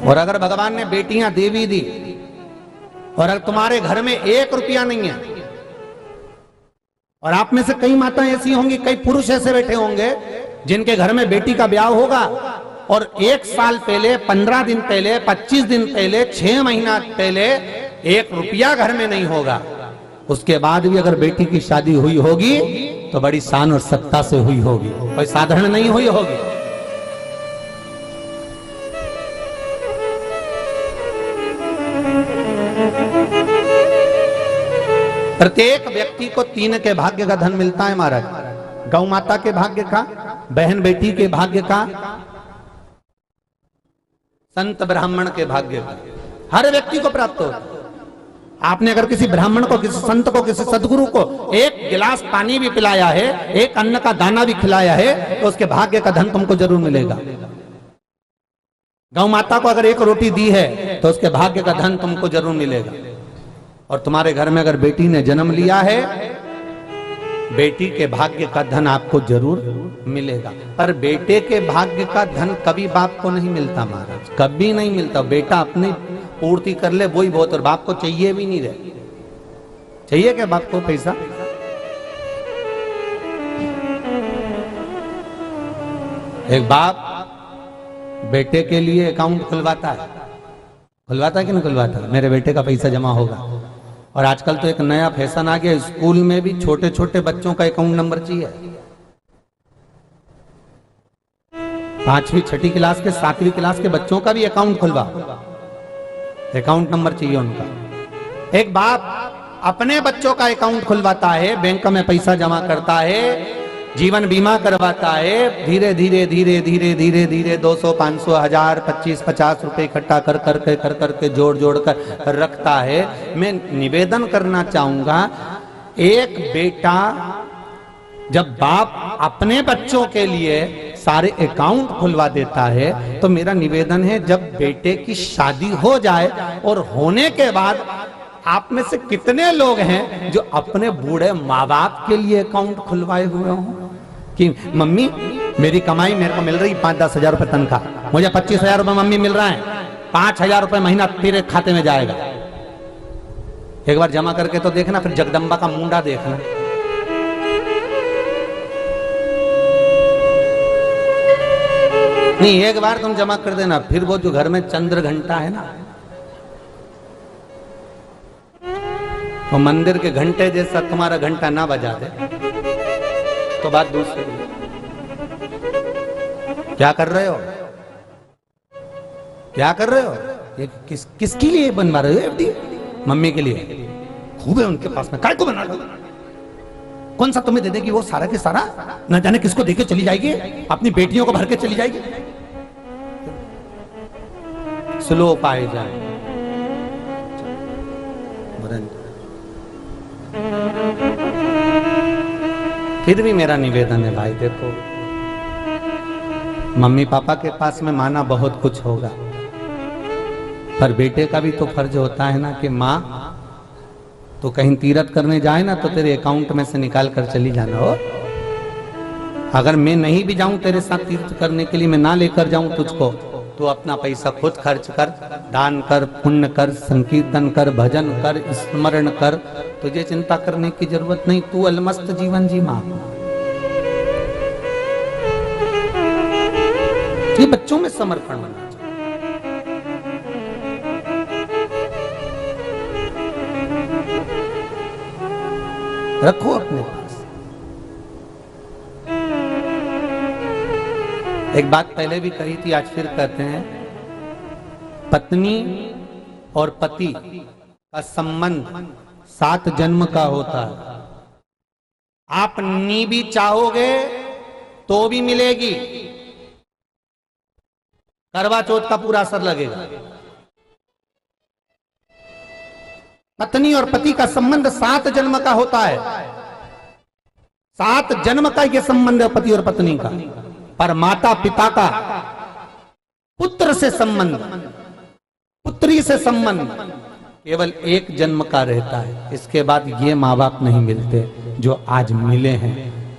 और अगर भगवान ने बेटियां दे भी दी और अगर तुम्हारे घर में 1 रुपया नहीं है, और आप में से कई माताएं ऐसी होंगी, कई पुरुष ऐसे बैठे होंगे जिनके घर में बेटी का ब्याह होगा और 1 साल पहले, 15 दिन पहले, 25 दिन पहले, 6 महीना पहले 1 रुपया घर में नहीं होगा। उसके बाद भी अगर बेटी की शादी हुई होगी तो बड़ी शान और सत्ता से हुई होगी, कोई साधारण नहीं हुई होगी। प्रत्येक व्यक्ति को 3 के भाग्य का धन मिलता है महाराज। गौ माता के भाग्य का, बहन बेटी के भाग्य का, संत ब्राह्मण के भाग्य का, हर व्यक्ति को प्राप्त होता है। आपने अगर किसी ब्राह्मण को, किसी संत को, किसी सदगुरु को 1 गिलास पानी भी पिलाया है, 1 अन्न का दाना भी खिलाया है, तो उसके भाग्य का धन तुमको जरूर मिलेगा। गौ माता को अगर 1 रोटी दी है तो उसके भाग्य का धन तुमको जरूर मिलेगा। और तुम्हारे घर में अगर बेटी ने जन्म लिया है, बेटी के भाग्य का धन आपको जरूर मिलेगा। पर बेटे के भाग्य का धन कभी बाप को नहीं मिलता महाराज, कभी नहीं मिलता। बेटा अपनी पूर्ति कर ले वही बहुत, और बाप को चाहिए भी नहीं रहे। चाहिए क्या बाप को पैसा? एक बाप बेटे के लिए अकाउंट खुलवाता है कि नहीं खुलवाता? मेरे बेटे का पैसा जमा होगा। और आजकल तो एक नया फैशन आ गया, स्कूल में भी छोटे छोटे बच्चों का अकाउंट नंबर चाहिए। 5वीं 6ठी क्लास के, 7वीं क्लास के बच्चों का भी अकाउंट खुलवा, अकाउंट नंबर चाहिए उनका। एक बाप अपने बच्चों का अकाउंट खुलवाता है, बैंक में पैसा जमा करता है, जीवन बीमा करवाता है, धीरे धीरे धीरे धीरे धीरे धीरे 200, 500, 1000, 25, 50 रुपए इकट्ठा कर करके जोड़ कर रखता है। मैं निवेदन करना चाहूंगा, एक बेटा जब बाप अपने बच्चों के लिए सारे अकाउंट खुलवा देता है, तो मेरा निवेदन है जब बेटे की शादी हो जाए और होने के बाद आप में से कितने लोग हैं जो अपने बूढ़े माँ बाप के लिए अकाउंट खुलवाए हुए हों कि मम्मी मेरी कमाई मेरे को मिल रही 5-10 हजार रुपए तनख्वाह, मुझे 25 हजार रुपए मम्मी मिल रहा है, 5 हजार रुपए महीना तेरे खाते में जाएगा। एक बार जमा करके तो देखना, फिर जगदम्बा का मुंडा देखना। नहीं, एक बार तुम जमा कर देना, फिर वो जो घर में चंद्र घंटा है ना, तो मंदिर के घंटे जैसा तुम्हारा घंटा ना बजा दे तो बात दूसरी। क्या कर रहे हो? क्या कर रहे हो? ये किसके लिए बनवा रहे हो? एफडी मम्मी के लिए। खूब है उनके पास में, काय को बना दो? कौन सा तुम्हें दे देगी वो सारा के सारा? न जाने किसको देके चली जाएगी, अपनी बेटियों को भर के चली जाएगी। स्लो पाए जाए। फिर भी मेरा निवेदन है भाई, देखो मम्मी पापा के पास में माना बहुत कुछ होगा, पर बेटे का भी तो फर्ज होता है ना कि माँ तो कहीं तीर्थ करने जाए ना तो तेरे अकाउंट में से निकाल कर चली जाना। हो अगर मैं नहीं भी जाऊं तेरे साथ तीर्थ करने के लिए, मैं ना लेकर जाऊं तुझको, तो अपना पैसा खुद खर्च कर, दान कर, पुण्य कर, संकीर्तन कर, भजन कर, स्मरण कर, तुझे चिंता करने की जरूरत नहीं। तू अलमस्त जीवन जी मां। ये बच्चों में समर्पण होना चाहिए। रखो अपने पास। एक बात पहले भी कही थी, आज फिर कहते हैं, पत्नी और पति का संबंध 7 जन्म का होता है। आप नी भी चाहोगे तो भी मिलेगी, करवा चौथ का पूरा असर लगेगा। पत्नी और पति का संबंध 7 जन्म का होता है। 7 जन्म का यह संबंध है पति और पत्नी का। पर माता पिता का पुत्र से संबंध, पुत्री से संबंध केवल 1 जन्म का रहता है। इसके बाद ये माँ बाप नहीं मिलते जो आज मिले हैं,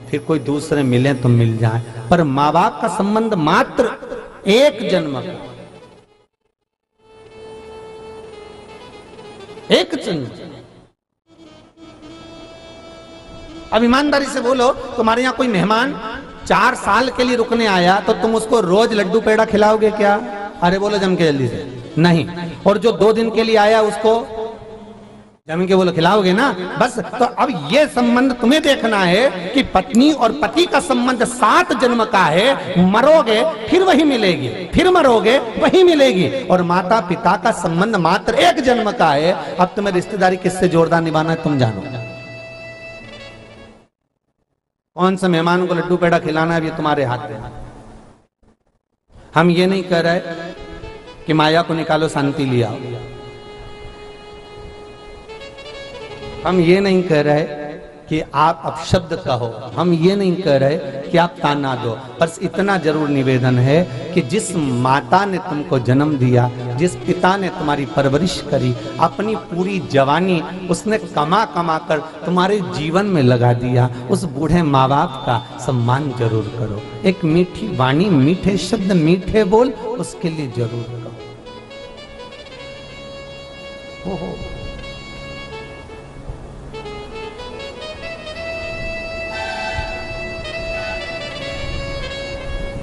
फिर कोई दूसरे मिले तो मिल जाए, पर माँ बाप का संबंध मात्र 1 जन्म का। एक चम्मच। अब ईमानदारी से बोलो, तुम्हारे यहां कोई मेहमान 4 साल के लिए रुकने आया तो तुम उसको रोज लड्डू पेड़ा खिलाओगे क्या? अरे बोलो जम के जल्दी से, नहीं। और जो 2 दिन के लिए आया उसको जम के बोलो खिलाओगे ना? बस। तो अब ये संबंध तुम्हें देखना है कि पत्नी और पति का संबंध 7 जन्म का है। मरोगे फिर वही मिलेगी, फिर मरोगे वही मिलेगी। और माता पिता का संबंध मात्र 1 जन्म का है। अब तुम्हें रिश्तेदारी किससे जोरदार निभाना है तुम जानो। कौन सा मेहमान को लड्डू पेड़ा खिलाना है ये तुम्हारे हाथ में। हम ये नहीं कह रहे कि माया को निकालो शांति लिया, हम ये नहीं कह रहे कि आप अपशब्द कहो, हम ये नहीं कह रहे कि आप ताना दो। बस इतना जरूर निवेदन है कि जिस माता ने तुमको जन्म दिया, जिस पिता ने तुम्हारी परवरिश करी, अपनी पूरी जवानी उसने कमा कमा कर तुम्हारे जीवन में लगा दिया, उस बूढ़े माँ बाप का सम्मान जरूर करो। एक मीठी वाणी, मीठे शब्द, मीठे बोल उसके लिए जरूर करो। हो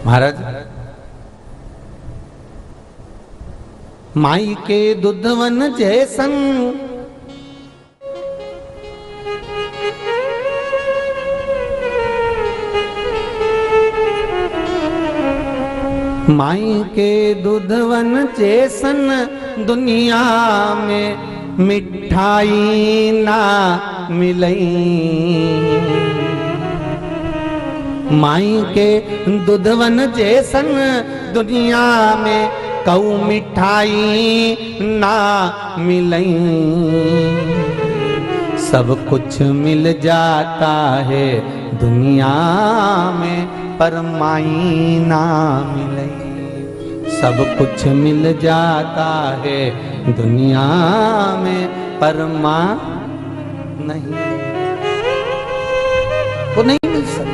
महाराज, माई के दुधवन जैसन माई के दुधवन जैसन दुनिया में मिठाई ना मिलई। माई के दुधवन जैसन दुनिया में कऊ मिठाई ना मिलई। सब कुछ मिल जाता है दुनिया में पर माई ना मिलई। सब कुछ मिल जाता है दुनिया में पर माँ नहीं, वो नहीं मिल सकती।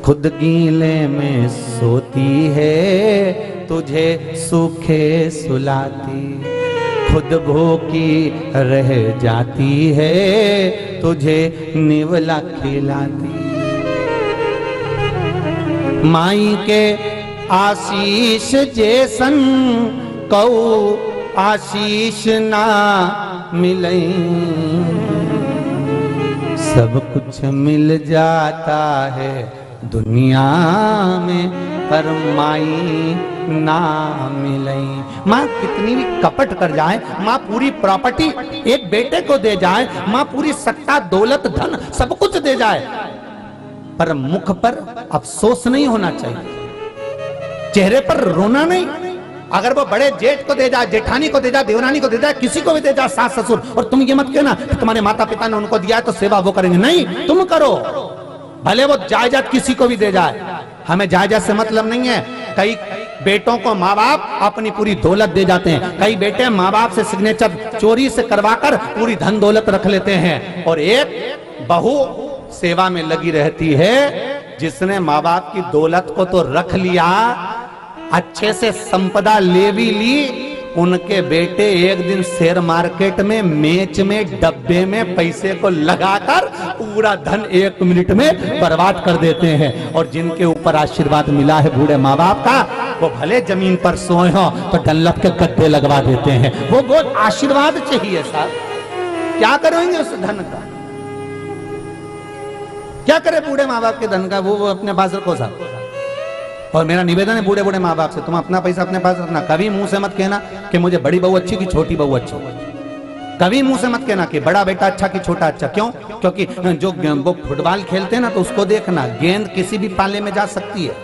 खुद गीले में सोती है तुझे सूखे सुलाती, खुद भूखी रह जाती है तुझे निवला खिलाती। माई के आशीष जैसन कऊ आशीष ना मिले। सब कुछ मिल जाता है दुनिया में पर माई ना मिलई। माँ कितनी भी कपट कर जाए, माँ पूरी प्रॉपर्टी एक बेटे को दे जाए, माँ पूरी सत्ता दौलत धन सब कुछ दे जाए, पर मुख पर अफसोस नहीं होना चाहिए, चेहरे पर रोना नहीं। अगर वो बड़े जेठ को दे जाए, जेठानी को दे जाए, देवरानी को दे जाए, किसी को भी दे जाए, सास ससुर, और तुम ये मत कहना कि तुम्हारे माता पिता ने उनको दिया है तो सेवा वो करेंगे। नहीं, तुम करो, भले वो जायदाद किसी को भी दे जाए, हमें जायदाद से मतलब नहीं है। कई बेटों को माँ बाप अपनी पूरी दौलत दे जाते हैं, कई बेटे माँ बाप से सिग्नेचर चोरी से करवाकर पूरी धन दौलत रख लेते हैं, और एक बहू सेवा में लगी रहती है जिसने माँ बाप की दौलत को तो रख लिया, अच्छे से संपदा ले भी ली, उनके बेटे एक दिन शेयर मार्केट में मेच में डब्बे में पैसे को लगाकर पूरा धन 1 मिनट में बर्बाद कर देते हैं। और जिनके ऊपर आशीर्वाद मिला है बूढ़े माँ बाप का, वो भले जमीन पर सोए हो तो डल्लप के गद्दे लगवा देते हैं। वो बहुत आशीर्वाद चाहिए साहब। क्या करेंगे उस धन का, क्या करे बूढ़े माँ बाप के धन का, वो अपने पास रखो साहब। और मेरा निवेदन है बूढ़े बूढ़े माँ बाप से, तुम अपना पैसा अपने पास रखना। कभी मुंह से मत कहना कि मुझे बड़ी बहू अच्छी कि छोटी बहू अच्छी, कभी मुंह से मत कहना कि बड़ा बेटा अच्छा कि छोटा अच्छा। क्यों? क्योंकि जो वो फुटबॉल खेलते हैं ना, तो उसको देखना, गेंद किसी भी पाले में जा सकती है,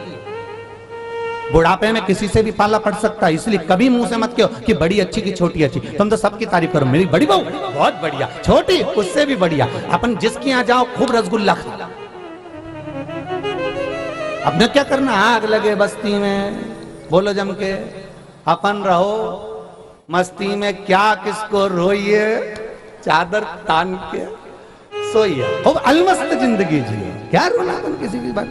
बुढ़ापे में किसी से भी पाला पड़ सकता है। इसलिए कभी मुंह से मत कहो कि बड़ी अच्छी कि छोटी अच्छी। तुम तो सबकी तारीफ करो, मेरी बड़ी बहू बहुत बढ़िया, छोटी उससे भी बढ़िया। अपन जिसके यहाँ जाओ खूब रसगुल्ला खा, अपने क्या करना, आग लगे बस्ती में, बोलो जम के, अपन रहो मस्ती में, क्या किसको रोइए, चादर तान के सोइए, खूब अलमस्त जिंदगी जिए, क्या रोना अपन किसी भी बात।